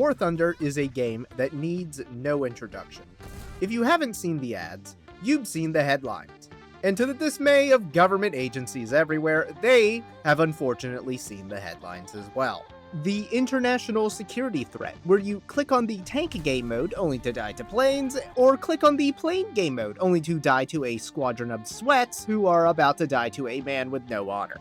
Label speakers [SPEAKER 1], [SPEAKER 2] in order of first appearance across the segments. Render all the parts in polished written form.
[SPEAKER 1] War Thunder is a game that needs no introduction. If you haven't seen the ads, you've seen the headlines. And to the dismay of government agencies everywhere, they have unfortunately seen the headlines as well. The international security threat, where you click on the tank game mode only to die to planes, or click on the plane game mode only to die to a squadron of sweats who are about to die to a man with no honor.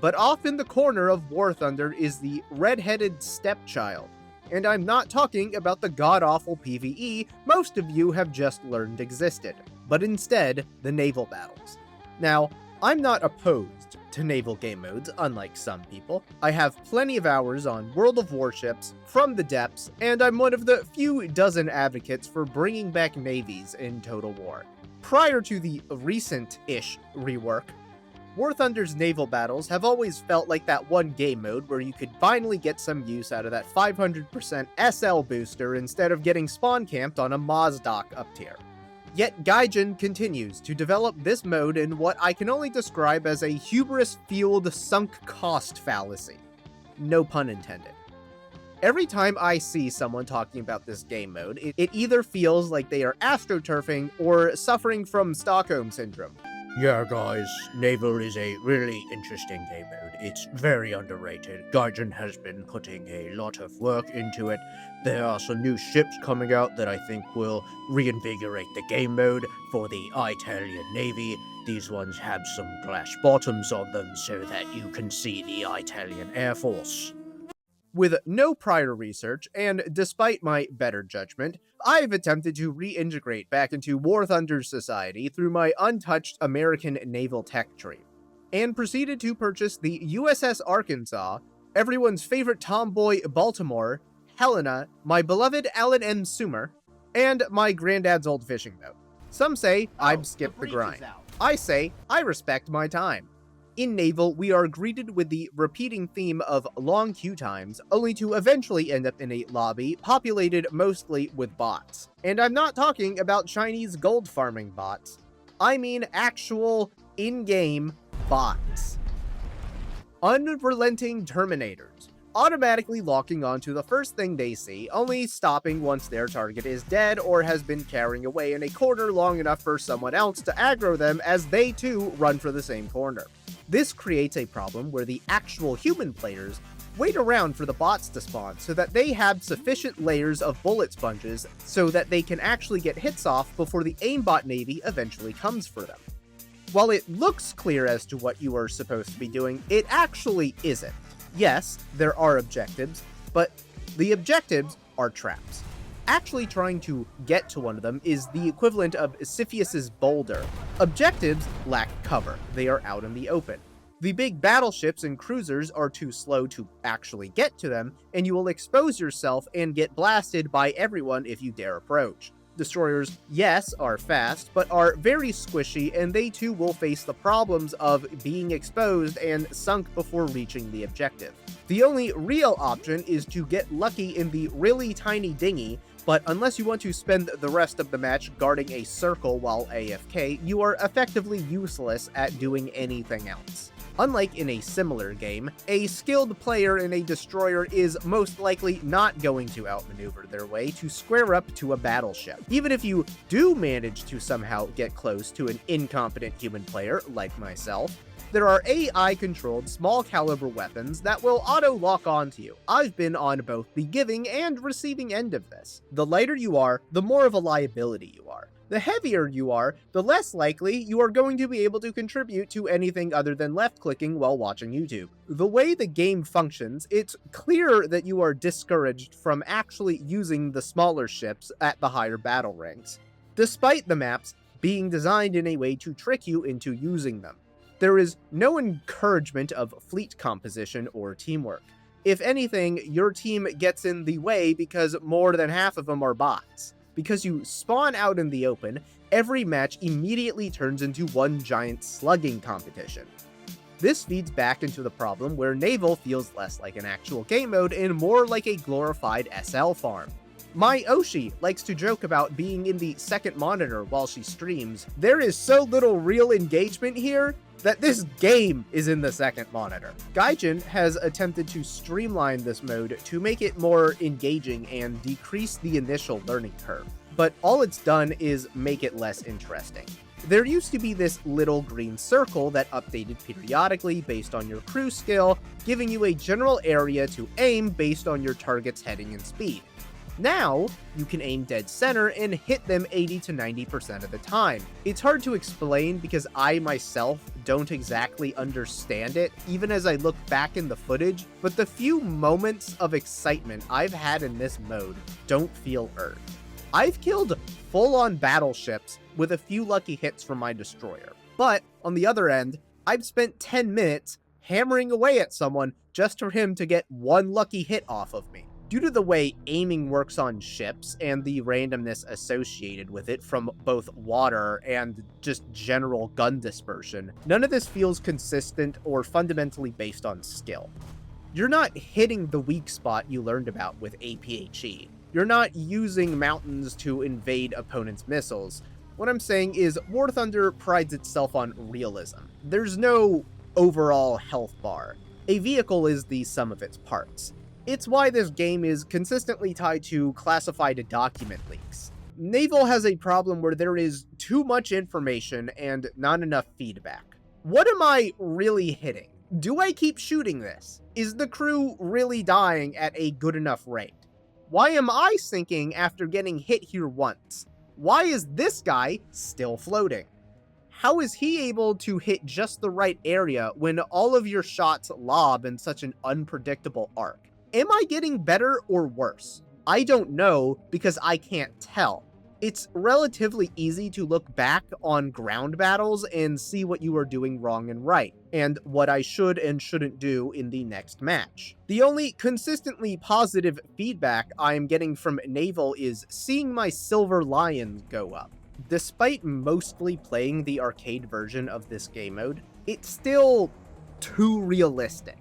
[SPEAKER 1] But off in the corner of War Thunder is the red-headed stepchild. And I'm not talking about the god-awful PvE most of you have just learned existed, but instead the naval battles. Now, I'm not opposed to naval game modes, unlike some people. I have plenty of hours on World of Warships, From the Depths, and I'm one of the few dozen advocates for bringing back navies in Total War. Prior to the recent-ish rework, War Thunder's naval battles have always felt like that one game mode where you could finally get some use out of that 500% SL booster instead of getting spawn camped on a Maz dock up tier. Yet Gaijin continues to develop this mode in what I can only describe as a hubris-fueled sunk cost fallacy. No pun intended. Every time I see someone talking about this game mode, it either feels like they are astroturfing or suffering from Stockholm Syndrome.
[SPEAKER 2] Yeah, guys, Naval is a really interesting game mode. It's very underrated. Gaijin has been putting a lot of work into it. There are some new ships coming out that I think will reinvigorate the game mode for the Italian Navy. These ones have some glass bottoms on them so that you can see the Italian Air Force.
[SPEAKER 1] With no prior research, and despite my better judgment, I've attempted to reintegrate back into War Thunder's society through my untouched American naval tech tree, and proceeded to purchase the USS Arkansas, everyone's favorite tomboy Baltimore, Helena, my beloved Alan M. Sumer, and my granddad's old fishing boat. Some say I've skipped the grind. I say I respect my time. In Naval, we are greeted with the repeating theme of long queue times, only to eventually end up in a lobby populated mostly with bots. And I'm not talking about Chinese gold farming bots. I mean actual, in-game bots. Unrelenting Terminators, automatically locking onto the first thing they see, only stopping once their target is dead or has been carrying away in a corner long enough for someone else to aggro them as they too run for the same corner. This creates a problem where the actual human players wait around for the bots to spawn so that they have sufficient layers of bullet sponges so that they can actually get hits off before the aimbot navy eventually comes for them. While it looks clear as to what you are supposed to be doing, it actually isn't. Yes, there are objectives, but the objectives are traps. Actually trying to get to one of them is the equivalent of Sisyphus's boulder. Objectives lack cover, they are out in the open. The big battleships and cruisers are too slow to actually get to them, and you will expose yourself and get blasted by everyone if you dare approach. Destroyers, yes, are fast, but are very squishy, and they too will face the problems of being exposed and sunk before reaching the objective. The only real option is to get lucky in the really tiny dinghy, but unless you want to spend the rest of the match guarding a circle while AFK, you are effectively useless at doing anything else. Unlike in a similar game, a skilled player in a destroyer is most likely not going to outmaneuver their way to square up to a battleship. Even if you do manage to somehow get close to an incompetent human player like myself, there are AI-controlled small-caliber weapons that will auto-lock onto you. I've been on both the giving and receiving end of this. The lighter you are, the more of a liability you are. The heavier you are, the less likely you are going to be able to contribute to anything other than left-clicking while watching YouTube. The way the game functions, it's clear that you are discouraged from actually using the smaller ships at the higher battle ranks, despite the maps being designed in a way to trick you into using them. There is no encouragement of fleet composition or teamwork. If anything, your team gets in the way because more than half of them are bots. Because you spawn out in the open, every match immediately turns into one giant slugging competition. This feeds back into the problem where Naval feels less like an actual game mode and more like a glorified SL farm. My Oshi likes to joke about being in the second monitor while she streams. There is so little real engagement here that this game is in the second monitor. Gaijin has attempted to streamline this mode to make it more engaging and decrease the initial learning curve, but all it's done is make it less interesting. There used to be this little green circle that updated periodically based on your crew skill, giving you a general area to aim based on your target's heading and speed. Now, you can aim dead center and hit them 80 to 90% of the time. It's hard to explain because I myself don't exactly understand it, even as I look back in the footage, but the few moments of excitement I've had in this mode don't feel earned. I've killed full-on battleships with a few lucky hits from my destroyer, but on the other end, I've spent 10 minutes hammering away at someone just for him to get one lucky hit off of me. Due to the way aiming works on ships and the randomness associated with it from both water and just general gun dispersion, none of this feels consistent or fundamentally based on skill. You're not hitting the weak spot you learned about with APHE. You're not using mountains to invade opponents' missiles. What I'm saying is War Thunder prides itself on realism. There's no overall health bar. A vehicle is the sum of its parts. It's why this game is consistently tied to classified document leaks. Naval has a problem where there is too much information and not enough feedback. What am I really hitting? Do I keep shooting this? Is the crew really dying at a good enough rate? Why am I sinking after getting hit here once? Why is this guy still floating? How is he able to hit just the right area when all of your shots lob in such an unpredictable arc? Am I getting better or worse? I don't know because I can't tell. It's relatively easy to look back on ground battles and see what you are doing wrong and right, and what I should and shouldn't do in the next match. The only consistently positive feedback I'm getting from Naval is seeing my silver lions go up. Despite mostly playing the arcade version of this game mode, it's still too realistic.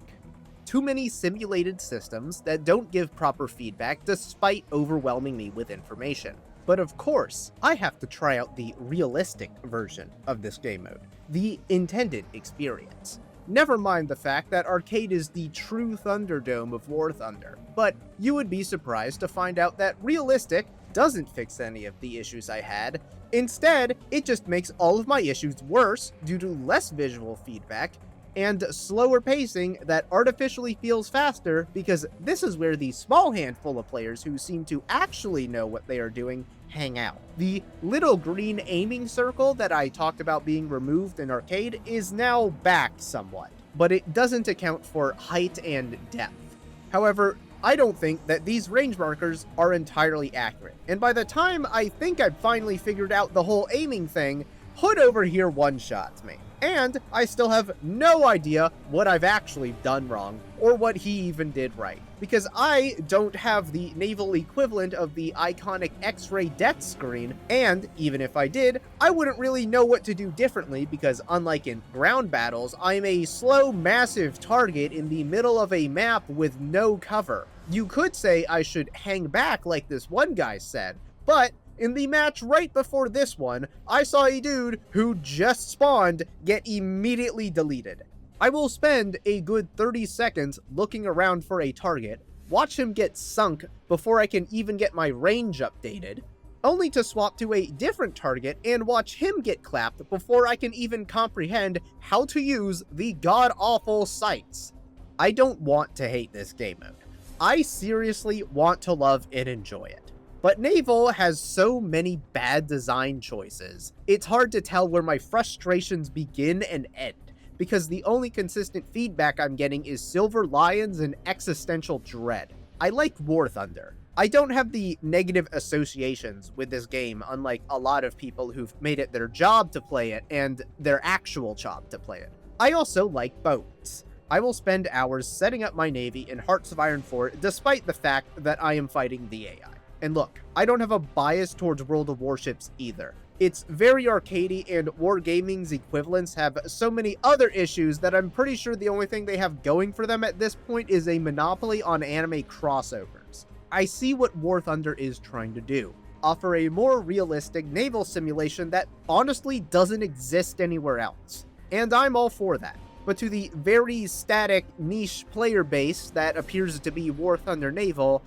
[SPEAKER 1] Too many simulated systems that don't give proper feedback despite overwhelming me with information. But of course, I have to try out the realistic version of this game mode, the intended experience. Never mind the fact that arcade is the true Thunderdome of War Thunder, but you would be surprised to find out that realistic doesn't fix any of the issues I had. Instead, it just makes all of my issues worse due to less visual feedback and slower pacing that artificially feels faster, because this is where the small handful of players who seem to actually know what they are doing hang out. The little green aiming circle that I talked about being removed in arcade is now back somewhat, but it doesn't account for height and depth. However, I don't think that these range markers are entirely accurate, and by the time I think I've finally figured out the whole aiming thing, Hood over here one-shots me. And I still have no idea what I've actually done wrong, or what he even did right, because I don't have the naval equivalent of the iconic X-ray death screen, and even if I did, I wouldn't really know what to do differently, because unlike in ground battles, I'm a slow, massive target in the middle of a map with no cover. You could say I should hang back like this one guy said, but in the match right before this one, I saw a dude who just spawned get immediately deleted. I will spend a good 30 seconds looking around for a target, watch him get sunk before I can even get my range updated, only to swap to a different target and watch him get clapped before I can even comprehend how to use the god-awful sights. I don't want to hate this game mode. I seriously want to love and enjoy it. But Naval has so many bad design choices, it's hard to tell where my frustrations begin and end, because the only consistent feedback I'm getting is Silver Lions and existential dread. I like War Thunder. I don't have the negative associations with this game, unlike a lot of people who've made it their job to play it and their actual job to play it. I also like boats. I will spend hours setting up my navy in Hearts of Iron 4 despite the fact that I am fighting the AI. And look, I don't have a bias towards World of Warships either. It's very arcadey, and Wargaming's equivalents have so many other issues that I'm pretty sure the only thing they have going for them at this point is a monopoly on anime crossovers. I see what War Thunder is trying to do. Offer a more realistic naval simulation that honestly doesn't exist anywhere else. And I'm all for that. But to the very static, niche player base that appears to be War Thunder Naval,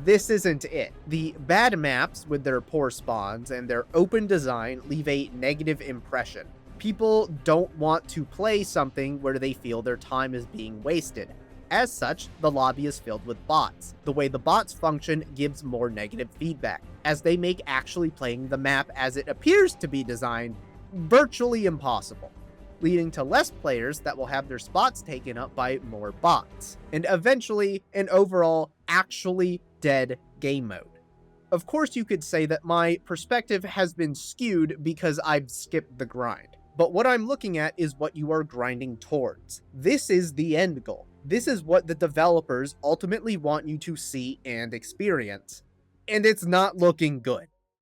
[SPEAKER 1] this isn't it. The bad maps with their poor spawns and their open design leave a negative impression. People don't want to play something where they feel their time is being wasted. As such, the lobby is filled with bots. The way the bots function gives more negative feedback, as they make actually playing the map as it appears to be designed virtually impossible, leading to less players that will have their spots taken up by more bots, and eventually an overall actually dead game mode. Of course, you could say that my perspective has been skewed because I've skipped the grind, but what I'm looking at is what you are grinding towards. This is the end goal. This is what the developers ultimately want you to see and experience. And it's not looking good.